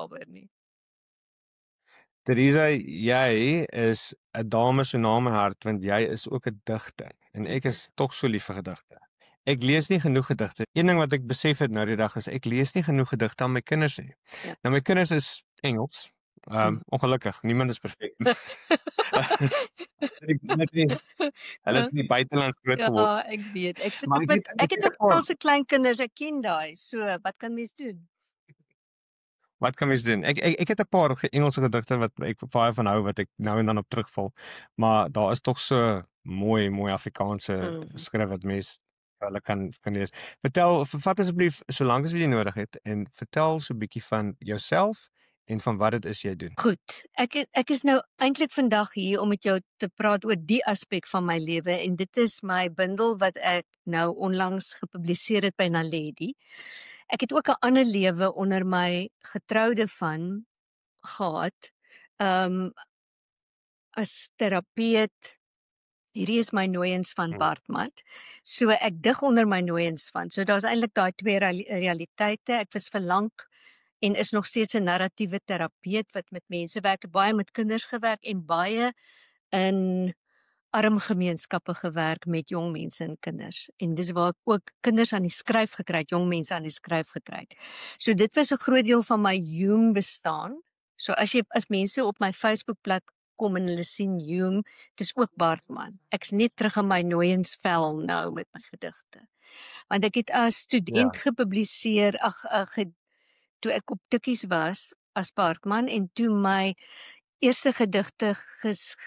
daaroor nie. Theresa, jy is 'n dame so na my hart, want jy is ook 'n digter. En ek is tog so lief vir gedigte. Ek lees nie genoeg gedigte. Een ding wat ek besef het nou die dag is, ek lees nie genoeg gedigte aan my kinders nie. Ja. Nou my kinders is Engels. Ongelukkig, niemand is perfek. Hulle het in die buiteland groot geword. Ja, ek weet. Ek sit Maar ook met ek het ook al se klein kinders, ek ken daai. So, wat kan mens doen? Wat kan mens doen? Ek het 'n paar Engelse gedigte wat ek baie van hou wat ek nou en dan op terugval. Maar daar is tog so mooi Afrikaanse skrif wat mens hulle kan lees. Vat asseblief solank as wat jy nodig het en vertel so 'n bietjie van jouself en van wat dit is jy doen. Goed. Ek is nou eintlik vandag hier om met jou te praat oor die aspek van my lewe en dit is my bundel wat ek nou onlangs gepubliseer het by Naledi. Ek het ook 'n ander lewe onder my getroude van gehad. As terapeut. Hierdie is my nooiens van Bartmat. So ek dig onder my nooiens van. So daar's eintlik daai twee realiteite. Ek was vir lank en is nog steeds 'n narratiewe terapeut wat met mense werk, baie met kinders gewerk en baie in arm gemeenskappe gewerk met jong mense en kinders. En dis waar ek ook kinders aan die skryf gekry het, jong mense aan die skryf gekry het. So dit was 'n groot deel van my Hume bestaan. So as mense op my Facebookblad kom en hulle sien Hume, dis ook Bartman. Ek's net terug in my nooiensvel nou met my gedigte. Want ek het as student gepubliseer, toe ek op Tikkies was as Bartman en toe my eerste gedigte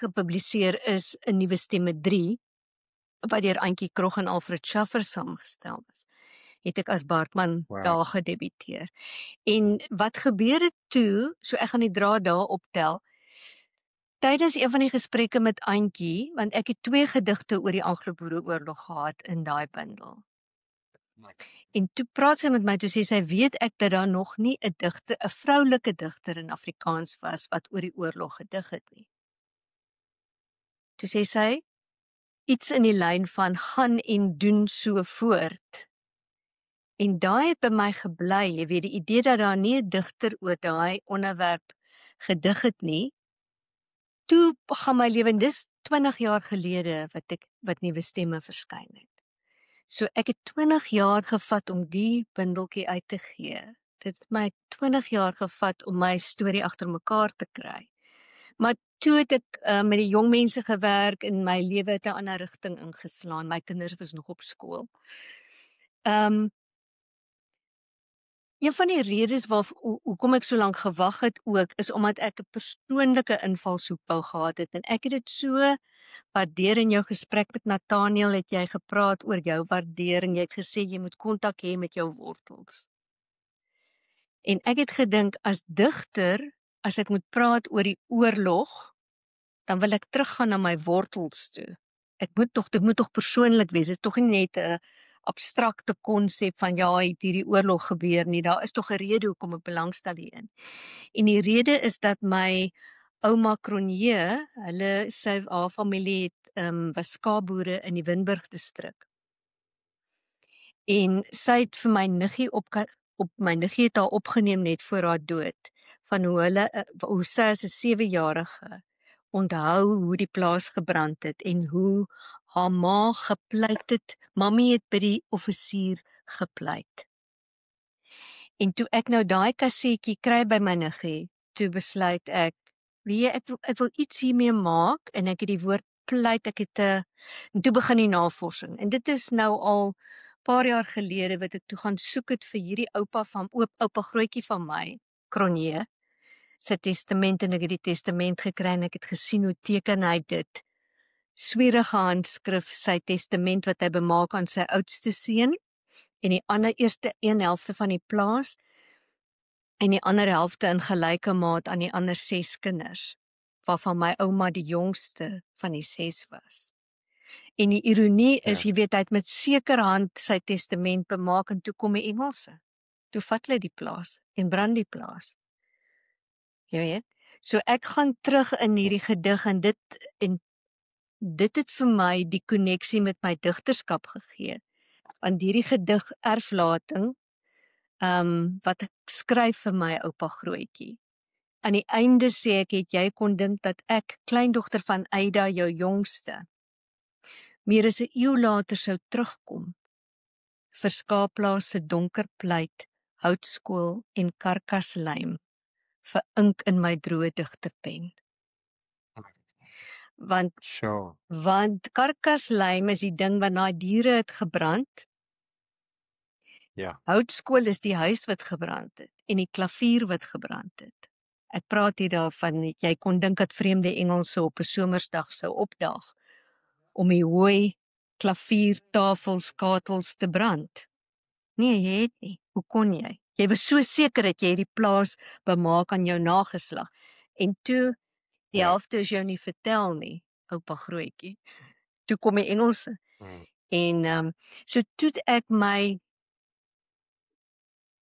gepubliseer is in Nuwe Stemme 3 wat deur Antjie Krog en Alfred Schaffer saamgestel is. Het ek as Bartman daar gedebuteer. En wat gebeur het toe, so ek gaan die draad daar optel. Tydens een van die gesprekke met Antjie, want ek het 2 gedigte oor die Anglo-Boereoorlog gehad in daai bundel. En toe praat sy met my, toe sê sy, weet ek dat daar nog nie 'n vroulike digter in Afrikaans was wat oor die oorlog gedig het nie. Toe sê sy, iets in die lyn van gaan en doen so voort. En daai het by my gebly, jy weet, die idee dat daar nie 'n digter oor daai onderwerp gedig het nie. Toe gaan my lewe, dis 20 jaar gelede wat Nuwe Stemme verskyn het. So ek het 20 jaar gevat om die bundeltjie uit te gee. Dit het my 20 jaar gevat om my storie agter mekaar te kry. Maar toe het ek met die jong mense gewerk en my lewe het 'n ander rigting ingeslaan. My kinders was nog op skool. Een van die redes hoekom ek so lank gewag het ook, is omdat ek 'n persoonlike invalshoek wou gehad het. En ek het dit so waardeer in jou gesprek met Nathaniel, het jy gepraat oor jou waardering. Jy het gesê jy moet kontak hê met jou wortels. En ek het gedink as digter, as ek moet praat oor die oorlog, dan wil ek teruggaan na my wortels toe. Dit moet tog persoonlik wees. Dit is tog nie net 'n abstrakte konsep van het hierdie oorlog gebeur nie. Daar is tog 'n rede hoekom ek belangstel hierin. En die rede is dat my ouma Cronje, haar familie was skaapboere in die Winburg distrik. En sy het vir my niggie my niggie het haar opgeneem net voor haar dood, van hoe sy as 'n 7-jarige onthou hoe die plaas gebrand het en hoe haar ma gepleit het. Mammie het by die offisier gepleit. En toe ek nou daai kassetjie kry by my niggie, toe besluit ek, ek wil iets hiermee maak en ek het die woord pleit, en toe begin die navorsing. En dit is nou al paar jaar gelede wat ek toe gaan soek het vir hierdie oupa grootjie van my, Cronje, sy testament, en ek het die testament gekry en ek het gesien hoe teken hy dit. Swierige handskrif, sy testament wat hy bemaak aan sy oudste seun en die eerste 1 helfte van die plaas en die ander helfte in gelyke maat aan die ander 6 kinders, waarvan my ouma die jongste van die 6 was. En die ironie is, jy weet, hy het met seker hand sy testament bemaak en toe kom die Engelse. Toe vat hulle die plaas en brand die plaas. Jy weet, so ek gaan terug in hierdie gedig en dit het vir my die koneksie met my digterskap gegee. Want hierdie gedig Erflating wat ek skryf vir my oupa grootjie. Aan die einde sê ek, het jy kon dink dat ek, kleindogter van Aida, jou jongste, meer as 'n eeu later sou terugkom, vir Skaapplaas se donker pleit, houtskool en karkaslijm, vir ink in my droë digterpen. Want karkaslijm is die ding wat daai diere het gebrand. Ja. Houtskool is die huis wat gebrand het en die klavier wat gebrand het. Ek praat hier daarvan, jy kon dink dat vreemde Engelse op 'n somersdag sou opdaag om die hooi klavier, tafels, skatels te brand. Nee, jy het nie. Hoe kon jy? Jy was so seker dat jy die plaas bemaak aan jou nageslag. En toe, die helfte is jou nie vertel nie, oupa grootjie. Toe kom die Engelse. En so toe ek my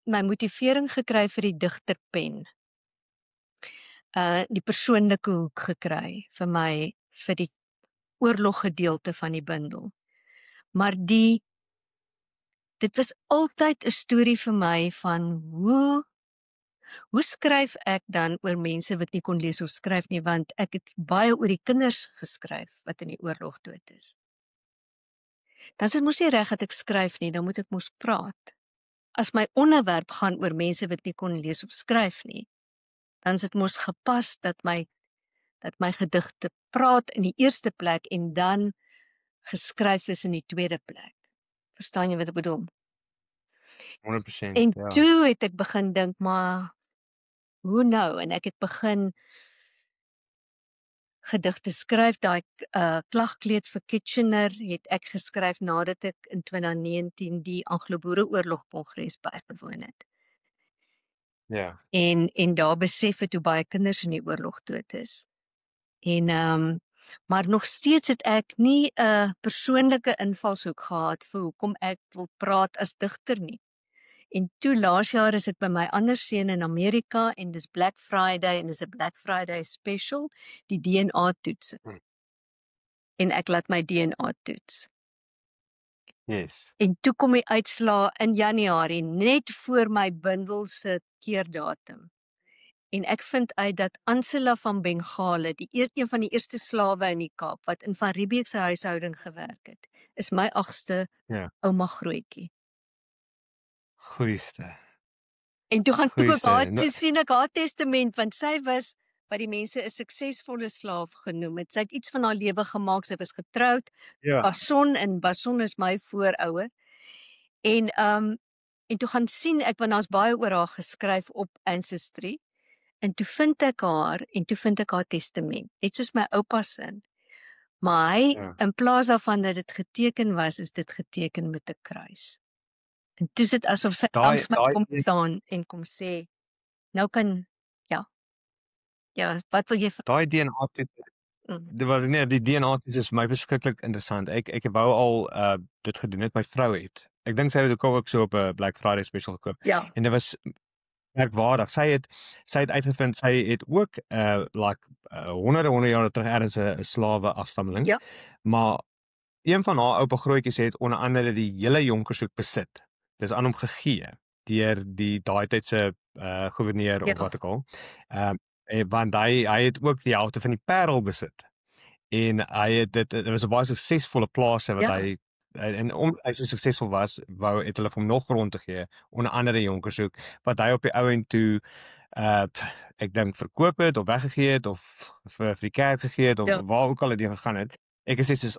motivering gekry vir die digterpen. Die persoonlike hoek gekry vir my, vir die oorloggedeelte van die bundel. Maar dit was altyd 'n storie vir my van hoe skryf ek dan oor mense wat nie kon lees of skryf nie, want ek het baie oor die kinders geskryf wat in die oorlog dood is. Dan is dit mos nie reg dat ek skryf nie, dan moet ek mos praat. As my onderwerp gaan oor mense wat nie kon lees of skryf nie, dan is dit mos gepas dat my gedigte praat in die eerste plek en dan geskryf is in die tweede plek. Verstaan jy wat ek bedoel? 100%. En toe het ek begin dink, maar hoe nou? En ek het begin gedigte skryf. Daai klagkleed vir Kitchener het ek geskryf nadat ek in 2019 die Anglo-Boereoorlog Kongres bygewoon het. Ja. En daar besef het hoe baie kinders in die oorlog dood is. Maar nog steeds het ek nie 'n persoonlike invalshoek gehad vir hoekom ek wil praat as digter nie. En toe laas jaar is ek by my ander seun in Amerika en dis Black Friday en dis 'n Black Friday special, die DNA toets. En ek laat my DNA toets. Yes. En toe kom die uitslaa in Januarie, net voor my bundel se keerdatum. En ek vind uit dat Ansela van Bengale, een van die eerste slawe in die Kaap, wat in Van Riebeeck se huishouding gewerk het, is my 8ste ouma grootjie. Goeieste. En toe gaan toe sien ek haar testament, want sy was, wat die mense 'n suksesvolle slaaf genoem het. Sy het iets van haar lewe gemaak, sy was getroud, Bason is my voorouer. En toe gaan sien ek, want daar's baie oor haar geskryf op Ancestry. En toe vind ek haar testament, net soos my oupa se. Maar hy, in plaas daarvan dat dit geteken was, is dit geteken met 'n kruis. En toe sit asof sy langs my kom staan en kom sê, nou kan, wat wil jy vir... Daai DNA, die DNA-toets is my verskriklik interessant. Ek wou al dit gedoen het, my vrou het. Ek dink sy het ook so op 'n Black Friday special gekoop. Ja. En dit was merkwaardig. Sy het uitgevind, sy het ook honderde jare terug ergens 'n slawe afstammeling. Ja. Maar een van haar oupa grootjies het onder andere die hele Jonkershoek besit. Dis aan hom gegee deur die daai tyd se gouverneur of wat ook al. Want hy het ook die helfte van die Parel besit. En dit was 'n baie suksesvolle plaas wat hy en om hy so suksesvol was, het hulle vir hom nog grond te gee, onder andere Jonkershoek, wat hy op die ou end toe ek dink verkoop het of weggegee het of vir die kerk gegee het of waar ook al dit gegaan het. Ek sê soos,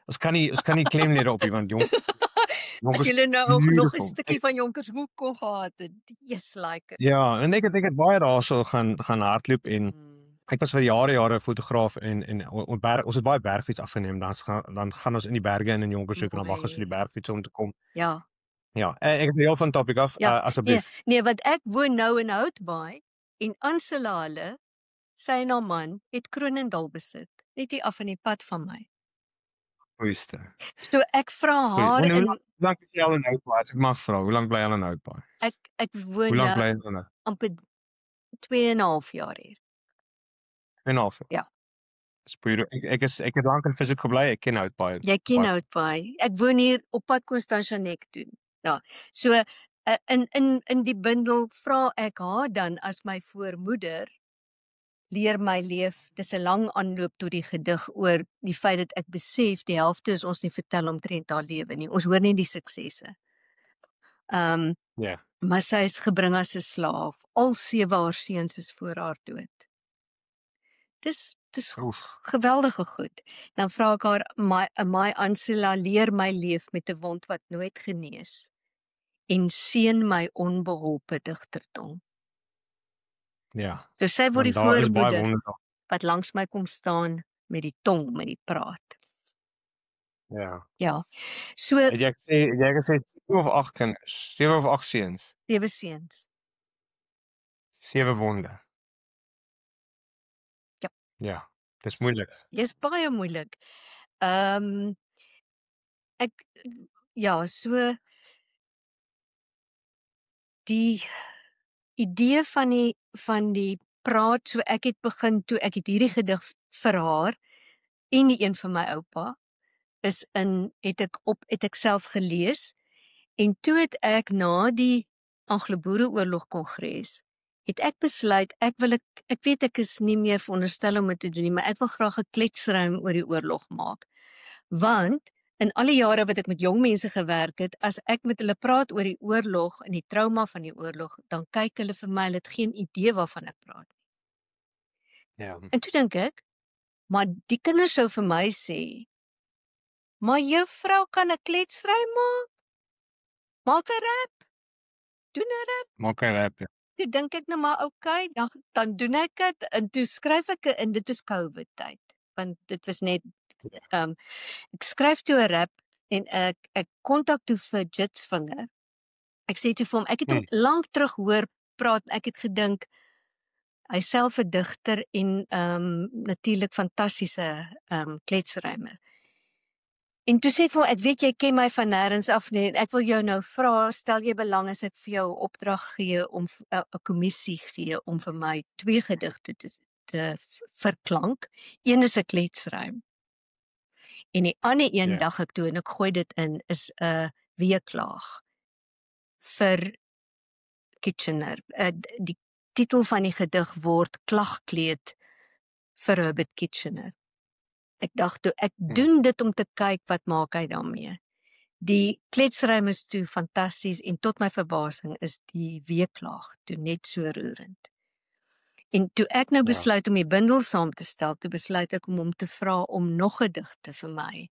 ons kan nie klem lê op nie, want as julle nou ook nog 'n stukkie van Jonkershoek kon gehad het, yes, like it. Ja, en ek het baie daarso gaan hardloop en ek was vir jare fotograaf en ons het baie bergfiets afgeneem, dan gaan ons in die berge in Jonkershoek en dan wag ons vir die bergfiets om te kom. Ja. Ja, ek het heel van topic af, asseblief. Nee, want ek woon nou in Houtbaai en Ansela hulle, sy en haar man, het Kronendal besit, net hier af in die pad van my. Goeieste. So ek vra haar en hoe lank is jy al in Houtbaai? As ek mag vra, hoe lank bly jy al in Houtbaai? Ek woon hoe lank bly jy nou? Amper 2,5 jaar hier. 2,5 jaar? Ja. Ek het lank in Fizik gebly, ek ken Houtbaai. Jy ken Houtbaai. Ek woon hier op pad Constantia Nek toe. Ja. So In die bundel vra ek haar dan as my voormoeder leer my leef. Dis 'n lang aanloop tot die gedig oor die feit dat ek besef die helfte is ons nie vertel omtrent haar lewe nie. Ons hoor net die suksesse. Ja. Maar sy is gebring as 'n slaaf. Al 7 haar seuns is voor haar dood. Dis geweldige goed. Dan vra ek haar, my Ansela, leer my leef met 'n wond wat nooit genees en seën my onbeholpe digtertong. Ja. So sy word die Daar is baie voormoeder wonderlik. wat langs my kom staan met die tong, met die praat. Ja. Ja. So Het jy gesê 7 of 8 kinders, 7 of 8 seuns, 7 seuns. 7 wonde. Ja. Ja, dis moeilik. Dis baie moeilik. Ek so die idee van die praat, so ek het begin toe ek het hierdie gedig vir haar en die een van my oupa het ek self gelees en toe het ek na die Anglo-Boereoorlog Kongres het ek besluit ek weet ek is nie meer veronderstel om dit te doen nie, maar ek wil graag 'n kletsruim oor die oorlog maak. Want in al die jare wat ek met jong mense gewerk het, as ek met hulle praat oor die oorlog en die trauma van die oorlog, dan kyk hulle vir my, hulle het geen idee waarvan ek praat nie. Ja. En toe dink ek, maar die kinders sou vir my sê, maar juffrou kan 'n kletsruim maak? Maak 'n rap? Doen 'n rap? Maak 'n rap. Ja. Toe dink ek nou maar okay, dan doen ek dit en toe skryf ek en dit is COVID tyd, want dit was net ek skryf toe 'n rap en ek kontak toe vir Jitsvinger. Ek sê toe vir hom, ek het hom lank terug hoor praat, ek het gedink hy self 'n digter en natuurlik fantastiese kletsrymer. En toe sê ek vir hom, ek weet jy ken my van nêrens af nie, en ek wil jou nou vra, stel jy belang as ek vir jou 'n opdrag gee om 'n kommissie gee om vir my 2 gedigte te verklank. Een is 'n kletsrym. En die ander een dag ek toe en ek gooi dit in is 'n weeklaag vir Kitchener. Die titel van die gedig word Klagkleed vir Herbert Kitchener. Ek dink toe ek doen dit om te kyk wat maak hy daarmee. Die kletsrym is toe fantasties en tot my verbasing is die weeklaag toe net so roerend. En toe ek nou besluit om die bundel saam te stel, toe besluit ek om hom te vra om nog 'n gedigte vir my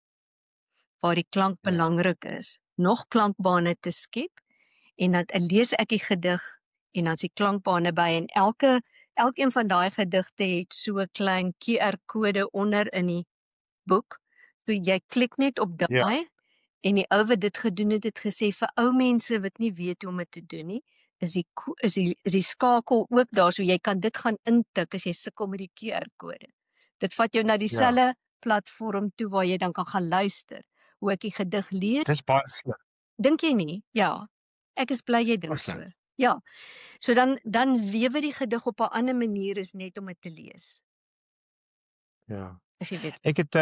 waar die klank belangrik is, nog klankbane te skep en dan lees ek die gedig en dan is die klankbane by en elkeen van daai gedigte het so 'n klein QR-kode onder in die boek. So jy klik net op daai en die ou wat dit gedoen het gesê vir ou mense wat nie weet hoe om dit te doen nie, is die skakel ook daar, so jy kan dit gaan intik as jy sukkel met die QR-kode. Dit vat jou na dieselfde platform toe waar jy dan kan gaan luister hoe ek die gedig lees. Dis baie slim. Dink jy nie? Ja. Ek is bly jy dink so. Ja. So dan lewe die gedig op 'n ander manier is net om dit te lees. Ja. As jy weet. Ek het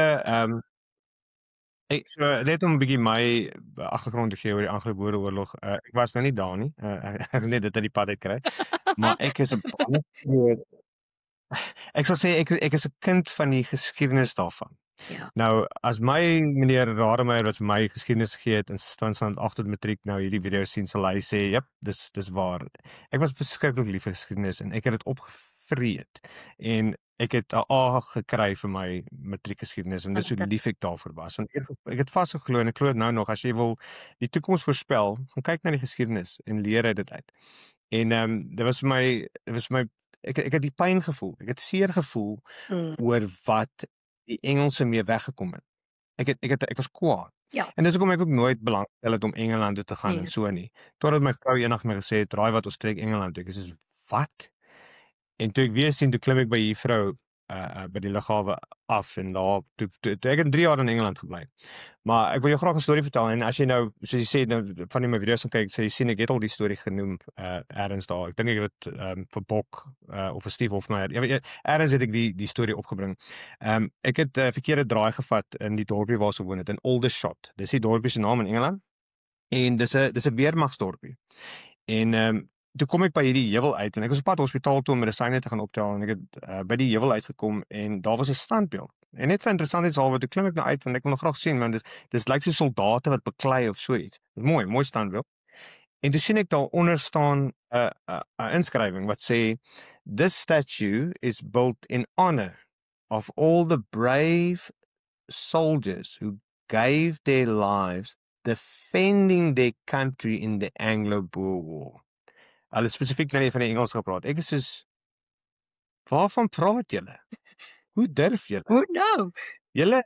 so net om 'n bietjie my agtergrond te gee oor die Anglo-Boereoorlog. Ek was nou nie daar nie. Ek net dit uit die pad uit kry. Maar ek is 'n ek sal sê ek is 'n kind van die geskiedenis daarvan. Ja. Nou as my meneer Rademeier wat vir my geskiedenis gegee het in stand 8 tot matriek nou hierdie video sien, sal hy sê, "Jep, dis waar." Ek was verskriklik lief vir geskiedenis en ek het dit opgevreet en ek het 'n A gekry vir my matriekgeskiedenis en dis so lief ek daarvoor was. Want ek het vasgeglo en ek glo dit nou nog, as jy wil die toekoms voorspel, gaan kyk na die geskiedenis en leer uit dit uit. En dit was my ek het die pyn gevoel. Ek het seer gevoel oor wat die Engelse mee weggekom het. Ek was kwaad. Ja. En dis hoekom ek ook nooit belangstel het om Engeland toe te gaan en so nie. Totdat my vrou eendag my gesê het, "Raai wat, ons trek Engeland toe." Ek sê, "Wat?" En toe ek weer sien, toe klim ek by juffrou by die lughawe af en daar toe ek het 3 jaar in Engeland gebly. Maar ek wil jou graag 'n storie vertel en as jy nou soos jy sê nou van my video's gaan kyk, sê jy sien ek het al die storie genoem ergens daar. Ek dink ek het vir Bok of vir Steve Hofmeyer. Ergens het ek die storie opgebring. Ek het 'n verkeerde draai gevat in die dorpie waar ons gewoon het in Aldershot. Dis die dorpie se naam in Engeland. En dis 'n weermagsdorpie. En toe kom ek by hierdie heuwel uit en ek was op pad hospitaal toe om medisyne te gaan optel en ek het by die heuwel uitgekom en daar was 'n standbeeld. En net vir interessantheid toe klim ek nou uit want ek wil nog graag sien want dis lyk so soldate wat beklei of so iets. Mooi standbeeld. En toe sien ek daaronder staan 'n inskrywing wat sê this statue is built in honor of all the brave soldiers who gave their lives defending their country in the Anglo-Boer War. Hulle spesifiek nou van die Engels gepraat. Ek is soos, waarvan praat julle? Hoe durf julle? Hoe nou? Julle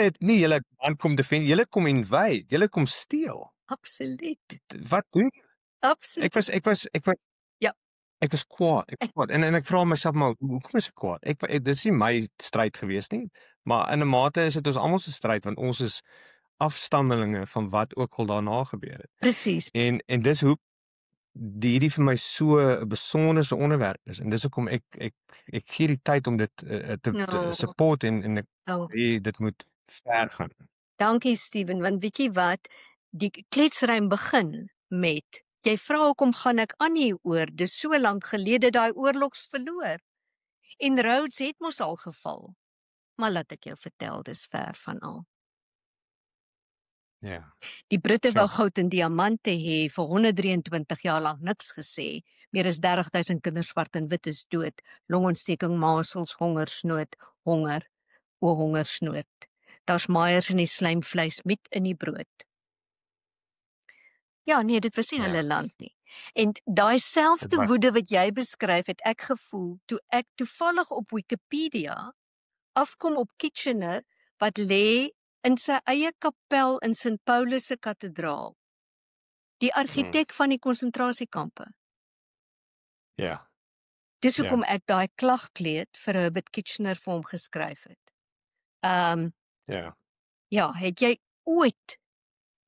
het nie julle aankom defend, julle kom invade, julle kom steel. Absoluut. Wat doen? Absoluut. Ek was Ja. Ek was kwaad. En ek vra myself maar hoekom is ek kwaad? Dis nie my stryd gewees nie, maar in 'n mate is dit ons almal se stryd want ons is afstammelinge van wat ook al daarna gebeur het. Presies. En dis hoe hierdie vir my so 'n besonderse onderwerp is en dis hoekom ek gee die tyd om dit te support en ek dit moet ver gaan. Dankie Steven, want weet jy wat, die kletsruim begin met jy vra hoekom gaan ek aan hieroor? Dis so lank gelede daai oorlogs verloor. En Rhodes het mos al geval. Maar laat ek jou vertel, dis ver van al. Ja. Die Britte wou goud en diamante hê vir 123 jaar lank niks gesê. Meer as 30,000 kinders swart en wit is dood. Longontsteking, masels, hongersnood, hongersnood. Daar's maaiers in die slijmvleis met in die brood. Ja, nee, dit was nie hulle land nie. En daai selfde woede wat jy beskryf, het ek gevoel toe ek toevallig op Wikipedia afkom op Kitchener wat lê in sy eie kapel in St. Paulus se kathedraal. Die argitek van die konsentrasiekampe. Ja. Dis hoekom ek daai klagkleed vir Herbert Kitchener vir hom geskryf het. Ja, het jy ooit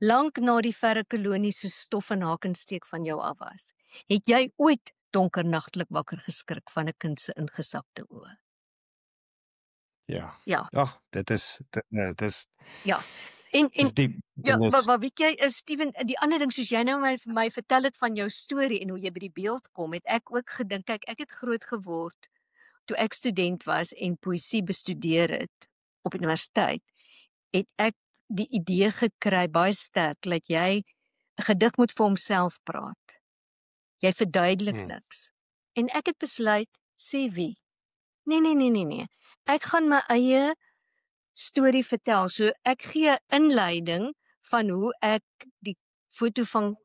lank na die verre koloniese stof en hakensteek van jou af was, het jy ooit donker nagtelik wakker geskrik van 'n kind se ingesakte oë? Ja. Dit is ja. En maar weet jy, Steven, die ander ding soos jy nou vir my vertel het van jou storie en hoe jy by die beeld kom, het ek ook gedink, kyk, ek het groot geword toe ek student was en poësie bestudeer het op universiteit, het ek die idee gekry baie sterk dat jy 'n gedig moet vir homself praat. Jy verduidelik niks. En ek het besluit, sê wie? Nee. Ek gaan my eie storie vertel. So ek gee 'n inleiding van hoe ek die foto van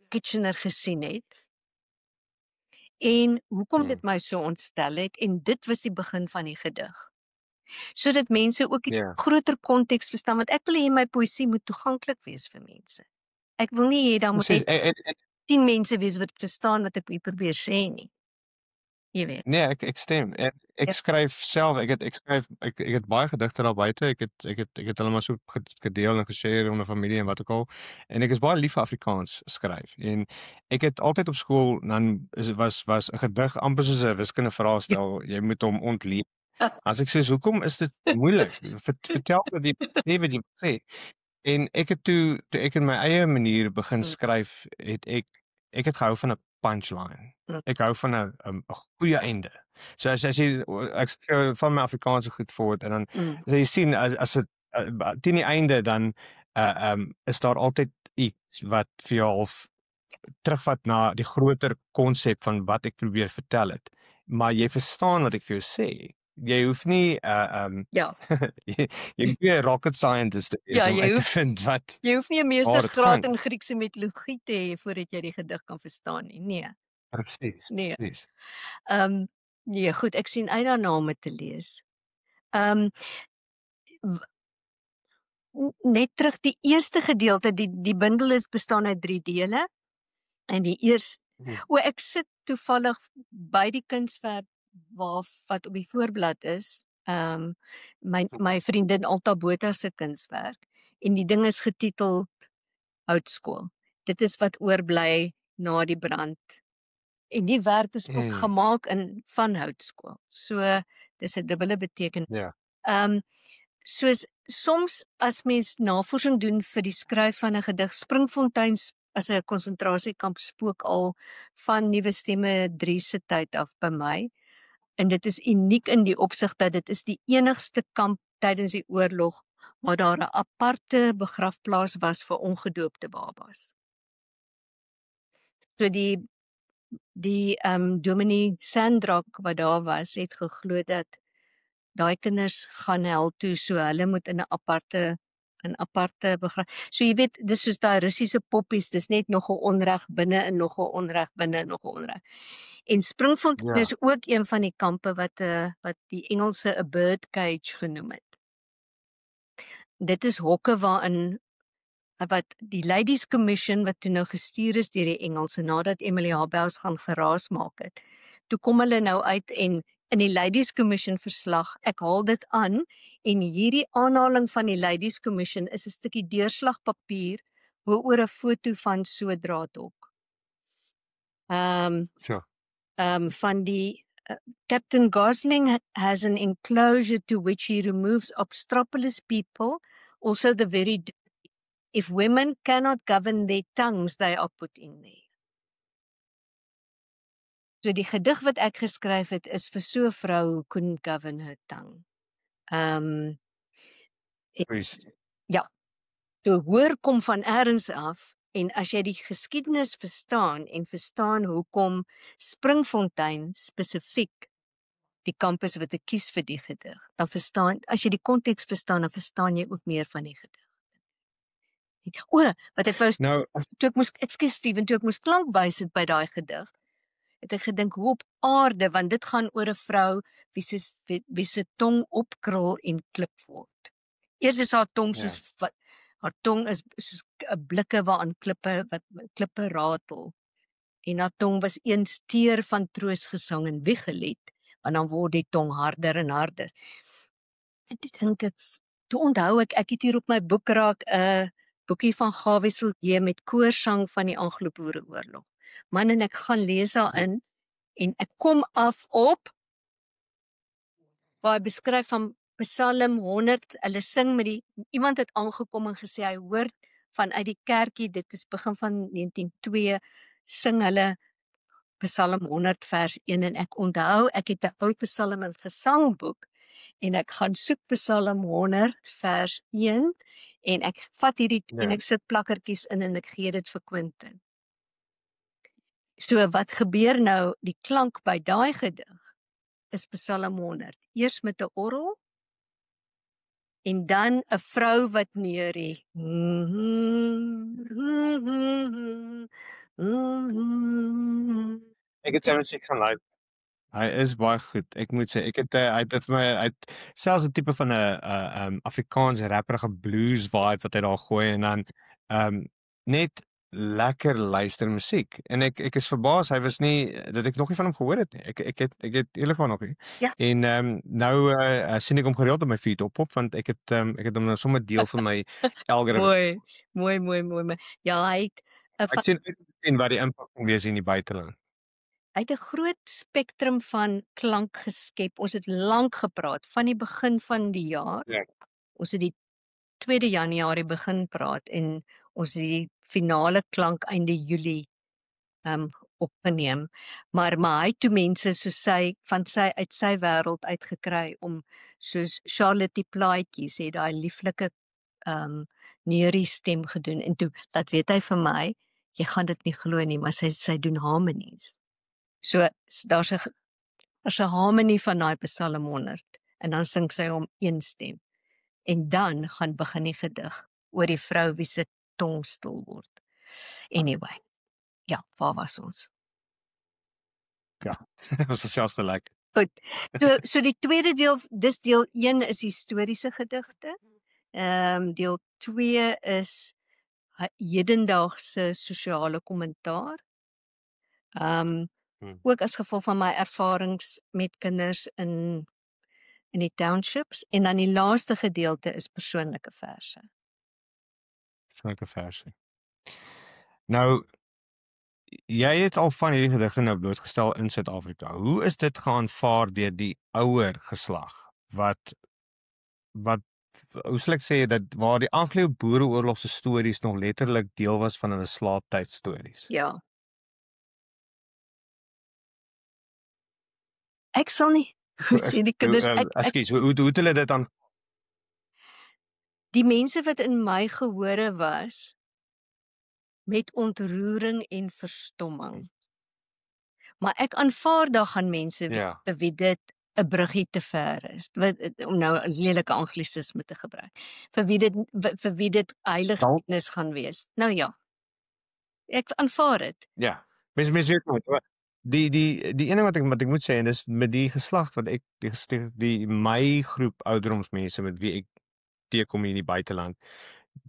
Kitchener gesien het en hoekom dit my so ontstel het en dit was die begin van die gedig. Sodat mense ook die groter konteks verstaan, want ek wil hê my poësie moet toeganklik wees vir mense. Ek wil nie hê dan moet 10 mense wees wat verstaan wat ek probeer sê nie. Jy weet. Nee, ek stem. Ek skryf self, ek het baie gedigte daar buite. Ek het hulle maar so gedeel en geshare onder familie en wat ook al. En ek is baie lief vir Afrikaans skryf. En ek het altyd op skool dan was 'n gedig amper soos 'n wiskundige vraestel. Jy moet hom ontleed. As ek sê hoekom is dit moeilik? Vertel wat jy sê. En ek het toe ek in my eie manier begin skryf, het ek het gehou van 'n punchline. Ek hou van 'n goeie einde. So as jy ek van my Afrikaanse goed voort en dan as jy sien as dit teen die einde dan is daar altyd iets wat vir jou half terugvat na die groter konsep van wat ek probeer vertel het. Maar jy verstaan wat ek vir jou sê. Jy hoef nie jy moet 'n rocket scientist wees om uit te vind wat jy hoef nie 'n meestersgraad in Griekse mitologie te hê voordat jy die gedig kan verstaan nie. Nee. Presies. Nee. Nee, goed, ek sien uit daarna om dit te lees. Net terug die eerste gedeelte, die bundel bestaan uit 3 dele. En die eerste ek sit toevallig by die kunswerk wat op die voorblad is, my vriendin Alta Botha se kunswerk en die ding is getiteld Houtskool. Dit is wat oorbly na die brand. En die werk is ook gemaak van houtskool. So dis 'n dubbele betekenis. soos soms as mens navorsing doen vir die skryf van 'n gedig, Springfontein as 'n konsentrasiekamp spook al van Nuwe Stemme 3 se tyd af by my. En dit is uniek in die opsig dat dit is die enigste kamp tydens die oorlog waar daar 'n aparte begrafplaas was vir ongedoopte babas. So die Dominee Sandrock wat daar was, het geglo dat daai kinders gaan hel toe, so hulle moet in 'n aparte begraf. So jy weet, dis soos daai Russiese poppies, dis net nog 'n onreg binne en nog 'n onreg binne en nog 'n onreg. En Springfontein is ook een van die kampe wat die Engelse 'n bird cage genoem het. Dit is hokke waarin wat die Ladies Commission wat toe nou gestuur is deur die Engelse nadat Emily Habels gaan geraas maak het. Toe kom hulle nou uit en in die Ladies Commission verslag, ek haal dit aan, en hierdie aanhaling van die Ladies Commission is 'n stukkie deurslagpapier oor 'n foto van so 'n draadhok. Van die Captain Gosling has an enclosure to which he removes obstropolous people, also the very if women cannot govern their tongues, they are put in there. So die gedig wat ek geskryf het is vir so 'n vrou who couldn't govern her tongue. Ja. So hoor kom van ergens af, en as jy die geskiedenis verstaan en verstaan hoekom Springfontein spesifiek die kamp is wat ek kies vir die gedig, dan verstaan, as jy die konteks verstaan, dan verstaan jy ook meer van die gedig. Wat ek wou Nou, toe ek moes klank bysit by daai gedig, het ek gedink hoe op aarde, want dit gaan oor 'n vrou wie se tong opkrul en klip word. Eers is haar tong soos haar tong is soos 'n blikke waaraan klippe ratel. En haar tong was eens teer van troostgesang en wiegelied, want dan word die tong harder en harder. En toe dink ek, toe onthou ek het hier op my boekraak 'n boekie van Gawie Silje met koorsang van die Anglo-Boereoorlog. Man, en ek gaan lees daarin en ek kom af op waar hy beskryf van Psalm 100, hulle sing met iemand het aangekom en gesê hy hoor vanuit die kerkie, dit is begin van 1902, sing hulle Psalm 100 vers 1 en ek onthou, ek het 'n ou Psalm en gesangboek en ek gaan soek Psalm 100 vers 1 en ek vat hierdie en ek sit plakkertjies in en ek gee dit vir Quentin. So wat gebeur nou, die klank by daai gedig is Psalm 100. Eers met 'n orgel en dan 'n vrou wat neurie. ek het sy musiek gaan like. Hy is baie goed. Ek moet sê, hy het vir my selfs 'n tipe van 'n Afrikaans rapperige blues vibe wat hy daar gooi en dan net lekker luister musiek. En ek is verbaas, hy was nie dat ek nog nie van hom gehoor het nie. Ek het eerlik van nog nie. Ja. En nou sien ek hom gereeld op my feed op, want ek het hom nou sommer deel van my algoritme. Mooi. Ja, hy het ek sien wat die impak kan wees in die buiteland. Hy het 'n groot spektrum van klank geskep. Ons het lank gepraat van die begin van die jaar. Ja. Ons het die 2 Januarie begin praat en ons het die finale klank einde Julie opgeneem. Maar hy het toe mense soos uit sy wêreld uitgekry om soos Charlotte Plaatjies het daai lieflike neurie stem gedoen en toe dat weet hy vir my, jy gaan dit nie glo nie, maar sy doen harmonies. So daar's 'n harmonie van daai Psalm 100 en dan sing sy hom een stem. En dan gaan begin die gedig oor die vrou wie se tong stil word. Anyway. Ja, waar was ons? Ja, ons het selfs gelyk. Goed. So die tweede deel, dis deel 1 is historiese gedigte. Deel 2 is hedendaagse sosiale kommentaar. Ook as gevolg van my ervarings met kinders in die townships. En dan die laaste gedeelte is persoonlike verse. Persoonlike verse. Nou, jy het al van hierdie gedigte nou blootgestel in Suid-Afrika. Hoe is dit geaanvaar deur die ouer geslag wat hoe sal ek sê dat waar die Anglo-Boereoorlog se stories nog letterlik deel was van hulle slaaptyd stories. Ja. Ek sal nie hoe sê die kinders Ekskuus, hoe het hulle dit aan die mense wat in my gehore was met ontroering en verstomming. Maar ek aanvaar daar gaan mense Ja. vir wie dit 'n bruggie te ver is, om nou 'n lelike anglisisme te gebruik. Vir wie dit heiligstens gaan wees. Nou ja. Ek aanvaar dit. Ja. Mense weet nooit. Die ene wat ek moet sê, en dis met die geslag wat ek die my groep ouderdomsmense met wie ek teekom hier in die buiteland.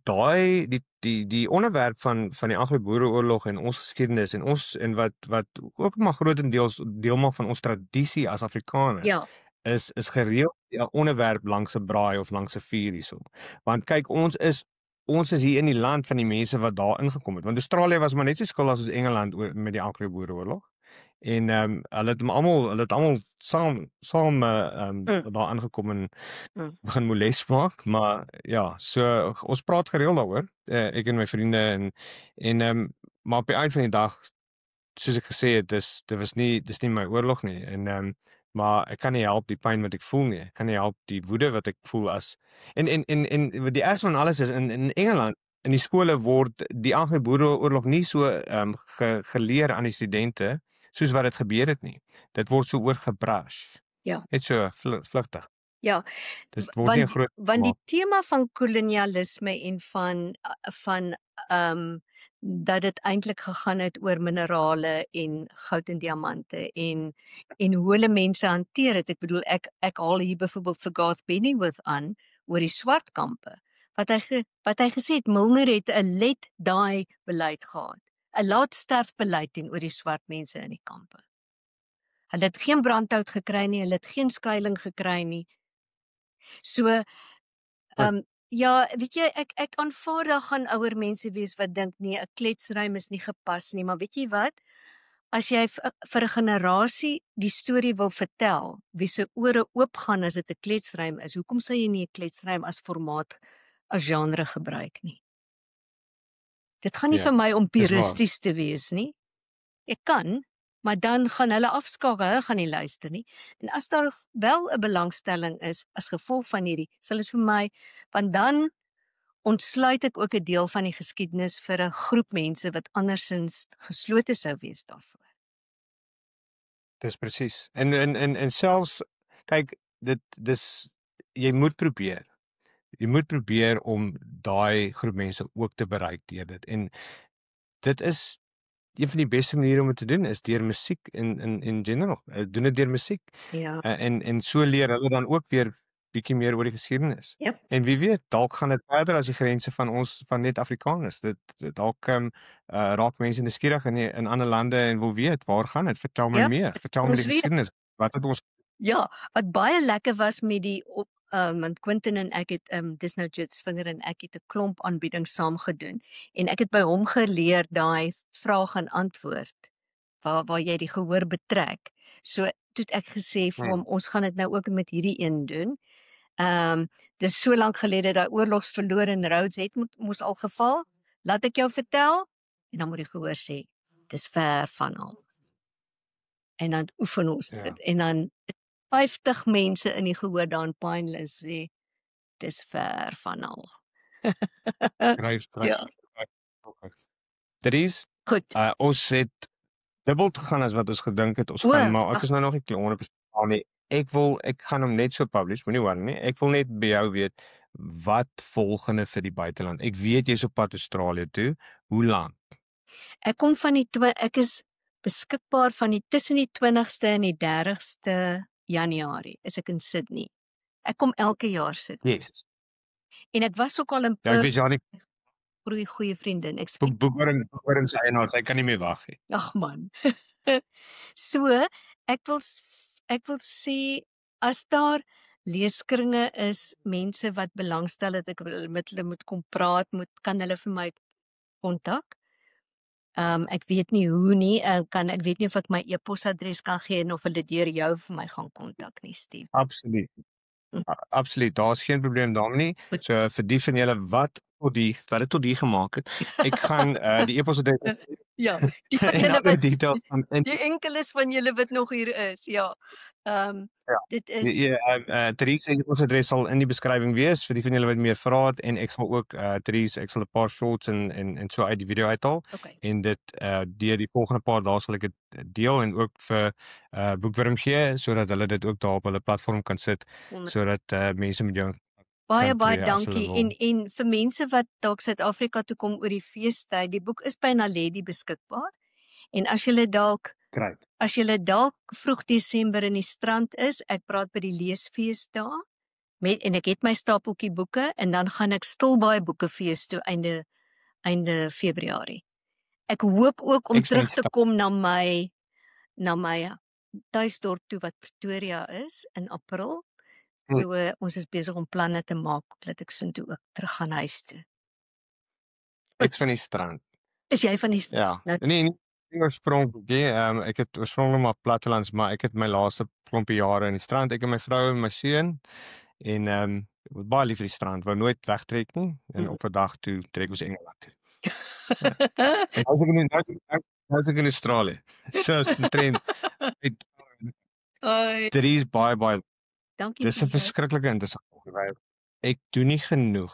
Daai die onderwerp van die Anglo-Boereoorlog en ons geskiedenis en wat ook maar grootendeels deel maak van ons tradisie as Afrikaners. Ja. Is gereeld 'n onderwerp langs 'n braai of langs 'n vuur hierso. Want kyk, ons is hier in die land van die mense wat daar ingekom het. Want Australië was maar net so skuldig as Engeland met die Anglo-Boereoorlog. En hulle het almal saam daar aangekom en begin moles maak, maar ja, so ons praat gereeld daaroor, ek en my vriende en maar op die eind van die dag, soos ek gesê het, dis nie my oorlog nie en maar ek kan nie help die pyn wat ek voel nie. Ek kan nie help die woede wat ek voel as en die ergste van alles is in Engeland in die skole word die Anglo-Boereoorlog nie so geleer aan die studente soos wat dit gebeur het nie. Dit word so oorgebrush. Ja. Net so vlugtig. Ja. Dit word nie 'n groot want die tema van kolonialisme en van dat dit eintlik gegaan het oor minerale en goud en diamante en hoe hulle mense hanteer het. Ek bedoel ek haal hier byvoorbeeld vir Garth Pennyworth aan oor die swart kampe. Wat hy gesê het, Milner het 'n let die beleid gehad. 'n laat sterf beleid teenoor die swart mense in die kampe. Hulle het geen brandhout gekry nie, hulle het geen skuiling gekry nie. So ja, weet jy, ek aanvaar daar gaan ouer mense wees wat dink nee, 'n kletsruim is nie gepas nie, maar weet jy wat? As jy vir 'n generasie die storie wil vertel, wie se ore oopgaan as dit 'n kletsruim is, hoekom sal jy nie 'n kletsruim as formaat as genre gebruik nie? Dit gaan nie vir my om puristies te wees nie. Ek kan, maar dan gaan hulle afskakel, hulle gaan nie luister nie. En as daar wel 'n belangstelling is as gevolg van hierdie, sal dit vir my, want dan ontsluit ek ook 'n deel van die geskiedenis vir 'n groep mense wat andersins geslote sou wees daarvoor. Dis presies. En selfs kyk, dis jy moet probeer. Jy moet probeer om daai groep mense ook te bereik deur dit. En dit is een van die beste maniere om dit te doen is deur musiek in general. Doen dit deur musiek. Ja. En so leer hulle dan ook weer bietjie meer oor die geskiedenis. Yep. En wie weet, dalk gaan dit verder as die grense van net Afrikaners. Dit dalk raak mense nuuskierig in ander lande en wil weet, waar gaan dit? Vertel my meer. Vertel my die geskiedenis. Wat het ons Ja, wat baie lekker was met die want Quentin en ek het dis nou Jits Vinger en ek het 'n klomp aanbiedings saam gedoen en ek het by hom geleer daai vraag en antwoord waar jy die gehoor betrek. So toe ek gesê vir hom ons gaan dit nou ook met hierdie een doen. Dis so lank gelede dat oorlogsverlore Rhodes het moes al geval. Laat ek jou vertel en dan moet die gehoor sê dis ver van al. En dan oefen ons dit en dan 50 mense in die gehoor daar in Pineless sê dis ver van al. skryf. Ja. Dit is Goed. Ons het dubbel gegaan as wat ons gedink het ons gaan, maar ek is nou nog nie 100% nie. Ek gaan hom net so publish, moenie worry nie. Ek wil net by jou weet wat volgende vir die buiteland. Ek weet jy's op pad Australië toe. Hoe lank? Ek kom ek is beskikbaar tussen die 20ste en die 30ste Januarie is ek in Sydney. Ek kom elke jaar sit. Yes. En ek was ook al in Ja, ek weet Janie. Goeie vriendin. Boekhouding sy eienaar, sy kan nie meer wag nie. Ag man. So, ek wil sê as daar leeskringe is, mense wat belangstel dat ek met hulle moet kom praat, kan hulle vir my kontak. Ek weet nie hoe nie, ek weet nie of ek my e-posadres kan gee en of hulle deur jou vir my gaan kontak nie, Steve. Absoluut. Absoluut, daar's geen probleem daarmee nie. So vir die van julle wat het tot die gemaak het, ek gaan die e-posadres Ja, die van en julle ander wat details van die enkeles van julle wat nog hier is, ja. Dit is Therese se e-posadres sal in die beskrywing wees vir die van julle wat meer vra het, en ek sal ook Therese, ek sal 'n paar shorts en so uit die video uithaal. okay. En dit deur die volgende paar dae sal ek dit deel en ook vir Boekwurm gee sodat hulle dit ook daar op hulle platform kan sit sodat mense met jou Baie kan kry as dankie hulle wil. en vir mense wat dalk Suid-Afrika toe kom oor die feestyd, die boek is by Naledi beskikbaar. En as jy dalk vroeg Desember in die strand is, ek praat by die leesfees daar en ek het my stapeltjie boeke en dan gaan ek Stilbaai boekefees toe einde Februarie. Ek hoop ook om terug te kom na my tuisdorp toe wat Pretoria is in April. So, ons is besig om planne te maak dat ek soontoe ook terug gaan huis toe. Ek van die strand. Is jy van die strand? Ja. Nee, oorspronklik, ek het oorspronklik maar plattelands, maar ek het my laaste klompie jare in die strand, ek en my vrou en my seun, en baie lief vir die strand, wou nooit wegtrek nie, en op 'n dag toe trek ons Engeland toe. En nou is ek in Australië, so is 'n trend. Dit is baie dankie. Dis 'n verskriklike interessante. Ek doen nie genoeg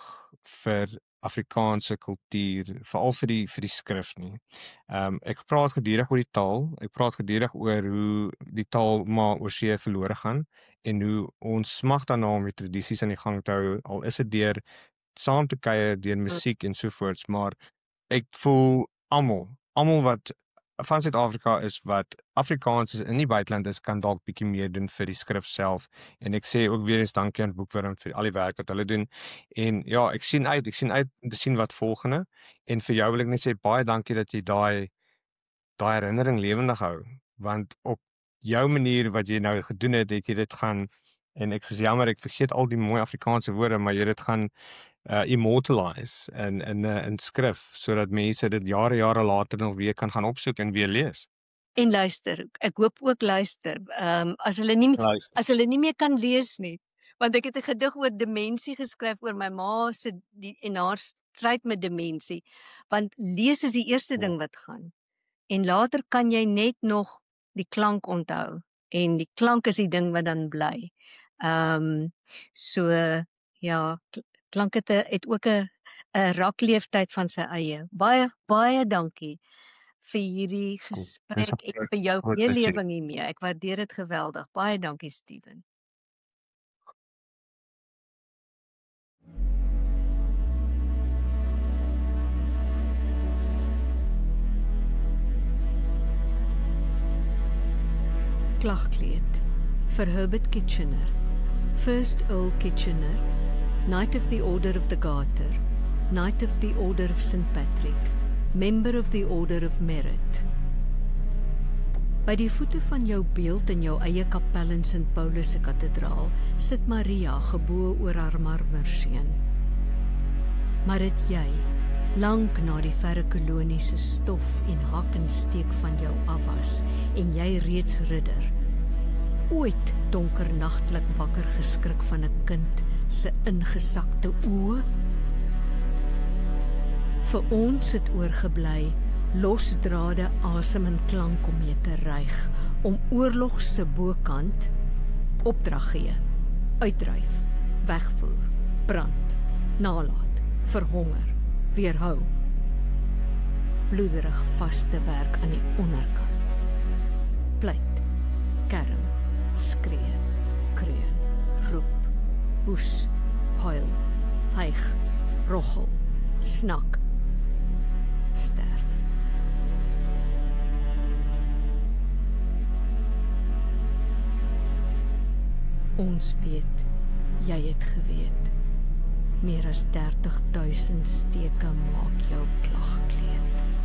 vir Afrikaanse kultuur, veral vir die skrif nie. Ek praat gedurig oor die taal, ek praat gedurig oor hoe die taal maar oor see verlore gaan en hoe ons smag daarna om die tradisies aan die gang te hou, al is dit deur saam te kuier, deur musiek en so voorts, maar ek voel almal wat van Suid-Afrika is wat Afrikaans is in die buiteland is, kan dalk bietjie meer doen vir die skrif self. En ek sê ook weer eens dankie aan Boekwurm vir al die werk wat hulle doen. En ja, ek sien uit om te sien wat volgende. En vir jou wil ek net sê baie dankie dat jy daai herinnering lewendig hou, want op jou manier wat jy nou gedoen het jy dit gaan, en ek is jammer ek vergeet al die mooi Afrikaanse woorde, maar jy dit gaan immortalize in skrif, sodat mense dit jare later nog weer kan gaan opsoek en weer lees. En luister, ek hoop ook luister, as hulle nie meer kan lees nie, want ek het 'n gedig oor demensie geskryf, oor my ma en haar stryd met demensie, want lees is die eerste ding wat gaan, en later kan jy net nog die klank onthou, en die klank is die ding wat dan bly. So, ja, klank het ook 'n rakleeftyd van sy eie. Baie dankie vir hierdie gesprek en vir jou meelewing hiermee. Ek waardeer dit geweldig. Baie dankie, Steven. Klagkleed vir Herbert Kitchener, 1st Earl Kitchener, Knight of the Order of the Garter, Knight of the Order of St. Patrick, Member of the Order of Merit. By die voete van jou beeld in jou eie kapel in St. Paulus se kathedraal sit Maria gebo oor haar marmerseun. Maar het jy, lank na die verre kolonie se stof en hak en steek van jou af was en jy reeds ridder, ooit donker nagtelik wakker geskrik van 'n kind se ingesakte oë? Vir ons het oorgebly losdrade asem en klank om mee te ryg, om oorlog se bokant opdrag gee, uitdryf, wegvoer, brand, nalat, verhonger, weerhou, bloederig vaste werk aan die onderkant, pleit, kerm, skree, kreun, roep, hoes, huil, hyg, roggel, snak, sterf. Ons weet, jy het geweet. Meer as 30.000 steke maak jou klagkleed.